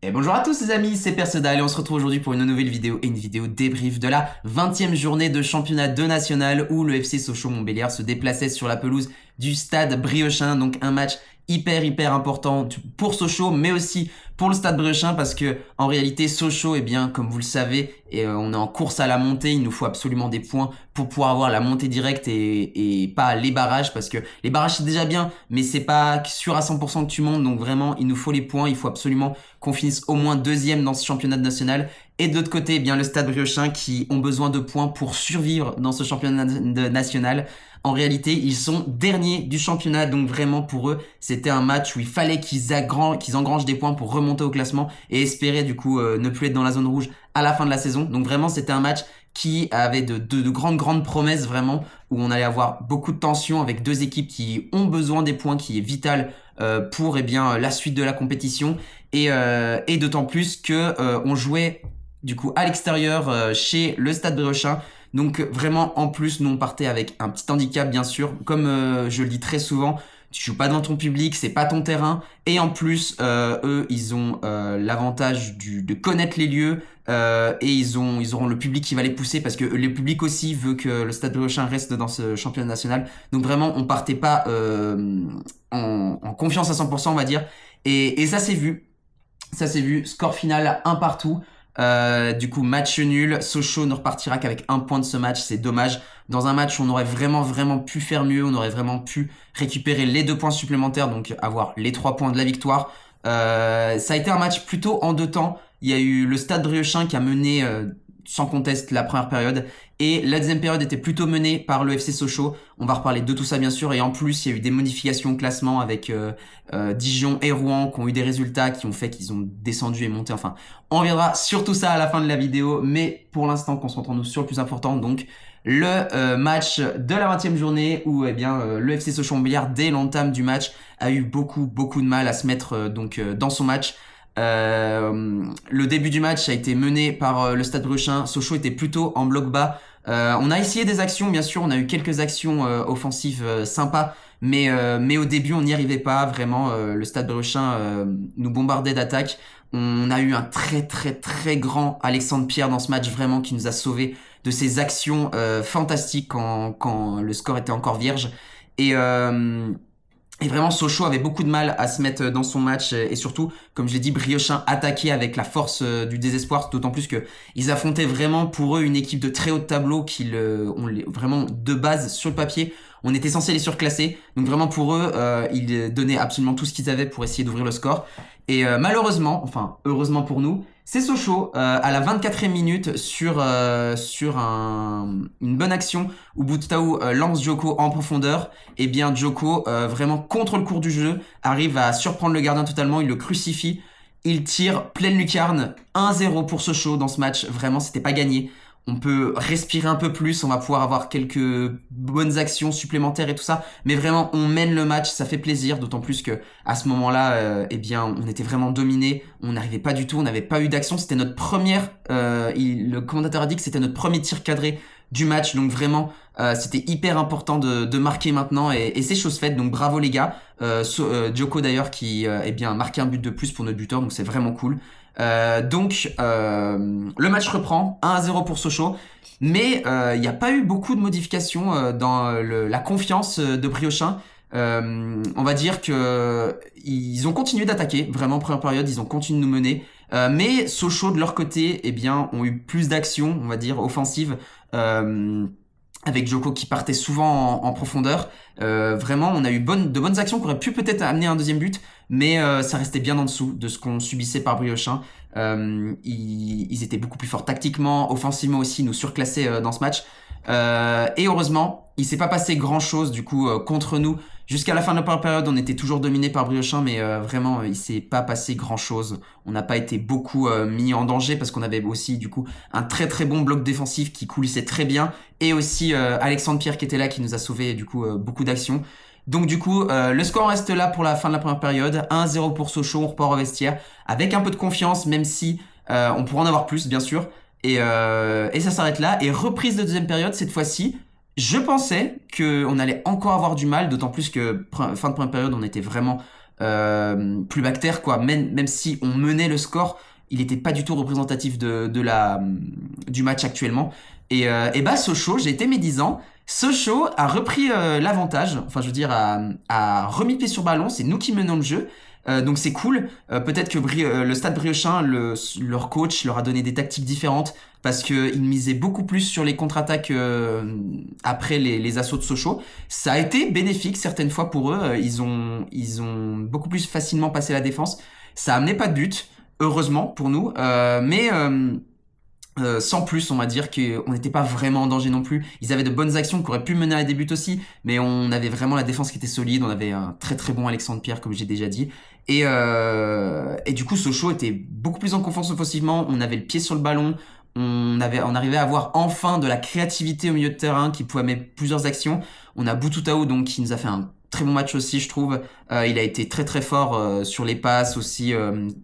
Et bonjour à tous les amis, c'est Perseda et on se retrouve aujourd'hui pour une nouvelle vidéo et une vidéo débrief de la 20e journée de championnat 2 national où le FC Sochaux-Montbéliard se déplaçait sur la pelouse du stade Briochin, donc un match hyper important pour Sochaux mais aussi pour le stade Briochin parce que en réalité Sochaux, eh bien comme vous le savez, on est en course à la montée, il nous faut absolument des points pour pouvoir avoir la montée directe et pas les barrages parce que les barrages c'est déjà bien mais c'est pas sûr à 100% que tu montes, donc vraiment il nous faut les points, il faut absolument qu'on finisse au moins deuxième dans ce championnat national. Et de l'autre côté, eh bien le Stade Briochin qui ont besoin de points pour survivre dans ce championnat national. En réalité, ils sont derniers du championnat, donc vraiment pour eux, c'était un match où il fallait qu'ils engrangent des points pour remonter au classement et espérer du coup ne plus être dans la zone rouge à la fin de la saison. Donc vraiment, c'était un match qui avait de grandes promesses vraiment, où on allait avoir beaucoup de tension avec deux équipes qui ont besoin des points, qui est vital pour eh bien la suite de la compétition et d'autant plus que on jouait du coup à l'extérieur chez le Stade Briochin. Donc vraiment en plus nous on partait avec un petit handicap bien sûr, comme je le dis très souvent, tu joues pas dans ton public, c'est pas ton terrain et en plus eux ils ont l'avantage de connaître les lieux et ils auront le public qui va les pousser parce que le public aussi veut que le Stade Briochin reste dans ce championnat national. Donc vraiment on partait pas en confiance à 100% on va dire et ça s'est vu. Ça s'est vu, score final un partout. Du coup, match nul. Sochaux ne repartira qu'avec un point de ce match. C'est dommage. Dans un match où on aurait vraiment pu faire mieux, on aurait vraiment pu récupérer les 2 points supplémentaires, donc avoir les 3 points de la victoire. Ça a été un match plutôt en 2 temps. Il y a eu le Stade Briochin qui a mené sans conteste la première période et la deuxième période était plutôt menée par le FC Sochaux. On va reparler de tout ça bien sûr et en plus il y a eu des modifications au classement avec Dijon et Rouen qui ont eu des résultats qui ont fait qu'ils ont descendu et monté. Enfin, on reviendra sur tout ça à la fin de la vidéo, mais pour l'instant concentrons-nous sur le plus important, donc le match de la 20e journée où eh bien le FC Sochaux-Montbéliard dès l'entame du match a eu beaucoup de mal à se mettre dans son match. Le début du match a été mené par le Stade Briochin. Sochaux était plutôt en bloc bas. On a essayé des actions, bien sûr, on a eu quelques actions offensives sympas, mais au début on n'y arrivait pas vraiment. Le Stade Briochin nous bombardait d'attaques. On a eu un très grand Alexandre Pierre dans ce match vraiment qui nous a sauvés de ces actions fantastiques quand le score était encore vierge. Et et vraiment, Sochaux avait beaucoup de mal à se mettre dans son match et surtout, comme je l'ai dit, Briochin attaquait avec la force du désespoir, d'autant plus que ils affrontaient vraiment pour eux une équipe de très haut de tableau vraiment de base sur le papier. On était censé les surclasser, donc vraiment pour eux, ils donnaient absolument tout ce qu'ils avaient pour essayer d'ouvrir le score. Et malheureusement, enfin heureusement pour nous, c'est Sochaux à la 24e minute sur une bonne action où Boutstaou lance Djoko en profondeur. Et bien Djoko, vraiment contre le cours du jeu, arrive à surprendre le gardien totalement, il le crucifie, il tire pleine lucarne, 1-0 pour Sochaux dans ce match, vraiment c'était pas gagné. On peut respirer un peu plus, on va pouvoir avoir quelques bonnes actions supplémentaires et tout ça, mais vraiment on mène le match, ça fait plaisir, d'autant plus que à ce moment-là, eh bien on était vraiment dominé, on n'arrivait pas du tout, on n'avait pas eu d'action, c'était notre première, le commentateur a dit que c'était notre premier tir cadré du match, donc vraiment c'était hyper important de marquer maintenant et c'est chose faite, donc bravo les gars. Djoko d'ailleurs qui eh bien, a marqué un but de plus pour notre buteur, donc c'est vraiment cool. Le match reprend 1-0 pour Sochaux, mais il n'y a pas eu beaucoup de modifications dans la confiance de Briochin. On va dire que ils ont continué d'attaquer, vraiment première période, ils ont continué de nous mener. Mais Sochaux de leur côté, eh bien, ont eu plus d'actions, on va dire offensives. Avec Djoko qui partait souvent en profondeur. Vraiment, on a eu de bonnes actions qui auraient pu peut-être amener un deuxième but, mais ça restait bien en dessous de ce qu'on subissait par Briochin. Ils étaient beaucoup plus forts tactiquement, offensivement aussi, ils nous surclassaient dans ce match. Et heureusement, il s'est pas passé grand-chose du coup contre nous. Jusqu'à la fin de la première période, on était toujours dominé par Briochin, mais vraiment, il s'est pas passé grand-chose. On n'a pas été beaucoup mis en danger parce qu'on avait aussi du coup un très bon bloc défensif qui coulissait très bien et aussi Alexandre Pierre qui était là qui nous a sauvé du coup beaucoup d'actions. Donc du coup, le score reste là pour la fin de la première période, 1-0 pour Sochaux, on repart au vestiaire avec un peu de confiance, même si on pourra en avoir plus bien sûr. Et ça s'arrête là. Et reprise de deuxième période cette fois-ci. Je pensais qu'on allait encore avoir du mal, d'autant plus que fin de première période, on était vraiment plus bactère quoi. Même si on menait le score, il était pas du tout représentatif du match actuellement. Et bah Sochaux, j'ai été médisant. Sochaux a repris l'avantage, enfin je veux dire a remis pied sur ballon, c'est nous qui menons le jeu. Donc c'est cool. Peut-être que le Stade Briochin, leur coach leur a donné des tactiques différentes parce qu'ils misaient beaucoup plus sur les contre-attaques après les assauts de Sochaux. Ça a été bénéfique certaines fois pour eux. Ils ont beaucoup plus facilement passé la défense. Ça a amené pas de but, heureusement pour nous. Sans plus, on va dire qu'on n'était pas vraiment en danger non plus. Ils avaient de bonnes actions qui auraient pu mener à des buts aussi, mais on avait vraiment la défense qui était solide. On avait un très très bon Alexandre Pierre, comme j'ai déjà dit. Et du coup, Sochaux était beaucoup plus en confiance offensivement. On avait le pied sur le ballon. On arrivait à avoir enfin de la créativité au milieu de terrain qui pouvait mettre plusieurs actions. On a Boutoutaou donc qui nous a fait un très bon match aussi, je trouve. Il a été très très fort sur les passes aussi,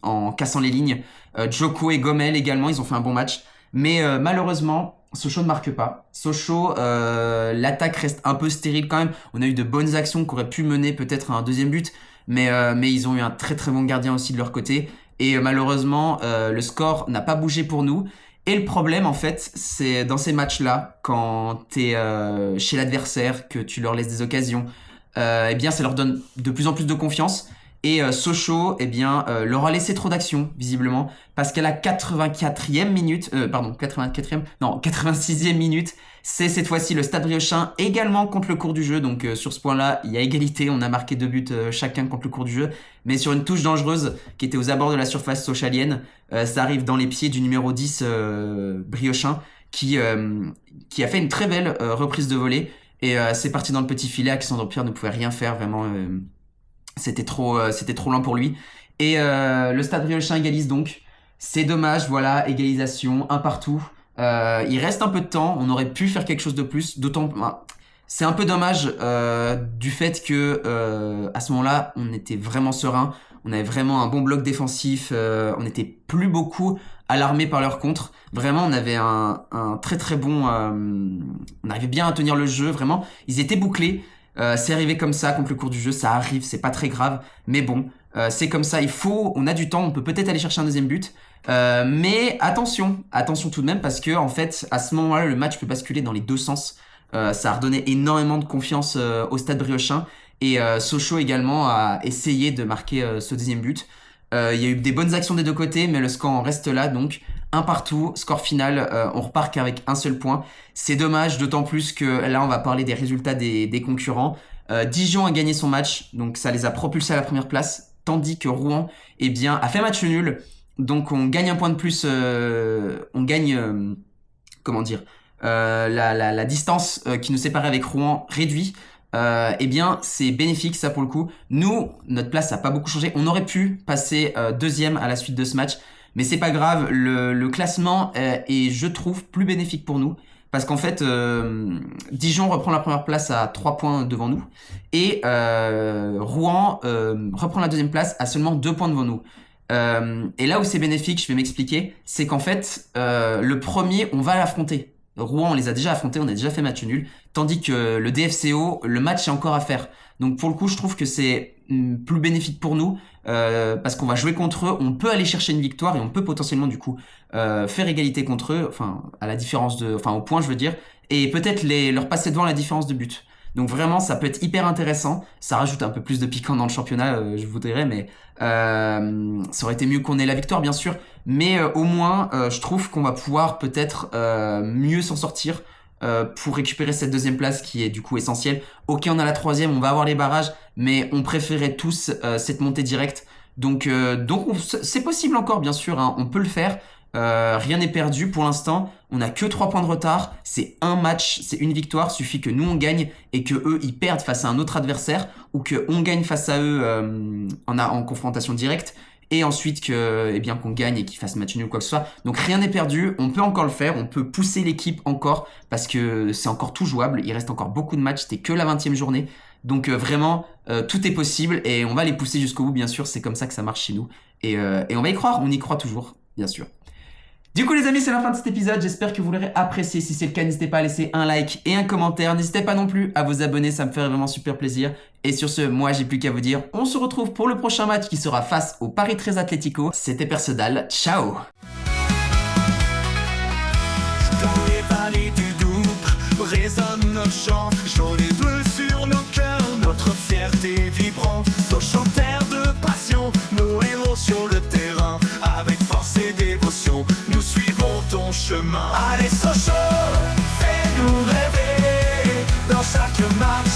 en cassant les lignes. Djoko et Gomel également, ils ont fait un bon match. Mais malheureusement, Sochaux ne marque pas. Sochaux, l'attaque reste un peu stérile quand même. On a eu de bonnes actions qui auraient pu mener peut-être à un deuxième but. Mais ils ont eu un très très bon gardien aussi de leur côté. Et malheureusement, le score n'a pas bougé pour nous. Et le problème, en fait, c'est dans ces matchs-là, quand t'es chez l'adversaire, que tu leur laisses des occasions, eh bien, ça leur donne de plus en plus de confiance. Et Sochaux, eh bien, leur a laissé trop d'actions, visiblement, parce qu'à la 84e minute, 84e, non, 86e minute, c'est cette fois-ci le Stade Briochin également contre le cours du jeu. Donc sur ce point-là, il y a égalité, on a marqué 2 buts chacun contre le cours du jeu, mais sur une touche dangereuse qui était aux abords de la surface sochalienne, ça arrive dans les pieds du numéro 10 Briochin, qui a fait une très belle reprise de volée, et c'est parti dans le petit filet. Alexandre Pierre ne pouvait rien faire, vraiment. C'était trop loin pour lui. Et le Stade Briochin égalise donc. C'est dommage, voilà, égalisation, un partout. Il reste un peu de temps, on aurait pu faire quelque chose de plus. C'est un peu dommage du fait que à ce moment-là, on était vraiment serein. On avait vraiment un bon bloc défensif. On n'était plus beaucoup alarmés par leur contre. Vraiment, on avait un très très bon. On arrivait bien à tenir le jeu. Vraiment, ils étaient bouclés. C'est arrivé comme ça contre le cours du jeu, ça arrive, c'est pas très grave, mais bon, c'est comme ça, on a du temps, on peut peut-être aller chercher un deuxième but, mais attention tout de même, parce que en fait, à ce moment-là, le match peut basculer dans les deux sens. Ça a redonné énormément de confiance au Stade Briochin, et Sochaux également a essayé de marquer ce deuxième but. Il y a eu des bonnes actions des deux côtés, mais le score en reste là, donc un partout, score final, on repart qu'avec un seul point. C'est dommage, d'autant plus que là on va parler des résultats des concurrents. Dijon a gagné son match, donc ça les a propulsés à la première place, tandis que Rouen, eh bien, a fait match nul. Donc on gagne un point de plus, on gagne, comment dire, la distance qui nous séparait avec Rouen réduit. Eh bien, c'est bénéfique ça pour le coup. Nous, notre place n'a pas beaucoup changé. On aurait pu passer deuxième à la suite de ce match, mais c'est pas grave. Le classement est, je trouve, plus bénéfique pour nous. Parce qu'en fait, Dijon reprend la première place à 3 points devant nous. Et Rouen reprend la deuxième place à seulement 2 points devant nous. Et là où c'est bénéfique, je vais m'expliquer, c'est qu'en fait, le premier, on va l'affronter. Rouen, on les a déjà affrontés, on a déjà fait match nul. Tandis que le DFCO, le match est encore à faire. Donc pour le coup, je trouve que c'est plus bénéfique pour nous. Parce qu'on va jouer contre eux, on peut aller chercher une victoire et on peut potentiellement du coup faire égalité contre eux, enfin à la différence au point je veux dire, et peut-être leur passer devant la différence de but. Donc vraiment ça peut être hyper intéressant, ça rajoute un peu plus de piquant dans le championnat, je vous dirais, mais ça aurait été mieux qu'on ait la victoire bien sûr, mais au moins je trouve qu'on va pouvoir peut-être mieux s'en sortir. Pour récupérer cette deuxième place qui est du coup essentielle. Ok, on a la troisième, on va avoir les barrages, mais on préférait tous cette montée directe. Donc c'est possible encore, bien sûr, hein, on peut le faire. Rien n'est perdu pour l'instant. On n'a que 3 points de retard. C'est un match, c'est une victoire. Suffit que nous on gagne et que eux ils perdent face à un autre adversaire ou que on gagne face à eux en confrontation directe. Et ensuite qu'on gagne et qu'ils fassent match nul ou quoi que ce soit. Donc rien n'est perdu, on peut encore le faire, on peut pousser l'équipe encore parce que c'est encore tout jouable, il reste encore beaucoup de matchs, c'était que la 20e journée. Donc vraiment, tout est possible et on va les pousser jusqu'au bout bien sûr, c'est comme ça que ça marche chez nous. Et on va y croire, on y croit toujours, bien sûr. Du coup les amis, c'est la fin de cet épisode, j'espère que vous l'aurez apprécié. Si c'est le cas, n'hésitez pas à laisser un like et un commentaire. N'hésitez pas non plus à vous abonner, ça me ferait vraiment super plaisir. Et sur ce, moi j'ai plus qu'à vous dire, on se retrouve pour le prochain match qui sera face au Paris 13 Atlético. C'était Percedal, ciao. Dans les vallées du Doubs résonnent nos chants, jaune et bleu sur nos cœurs, notre fierté vibrante. Sochaux, terre de passion, nos héros sur le terrain, avec force et dévotion, nous suivons ton chemin. Allez Sochaux, fais-nous rêver, dans chaque match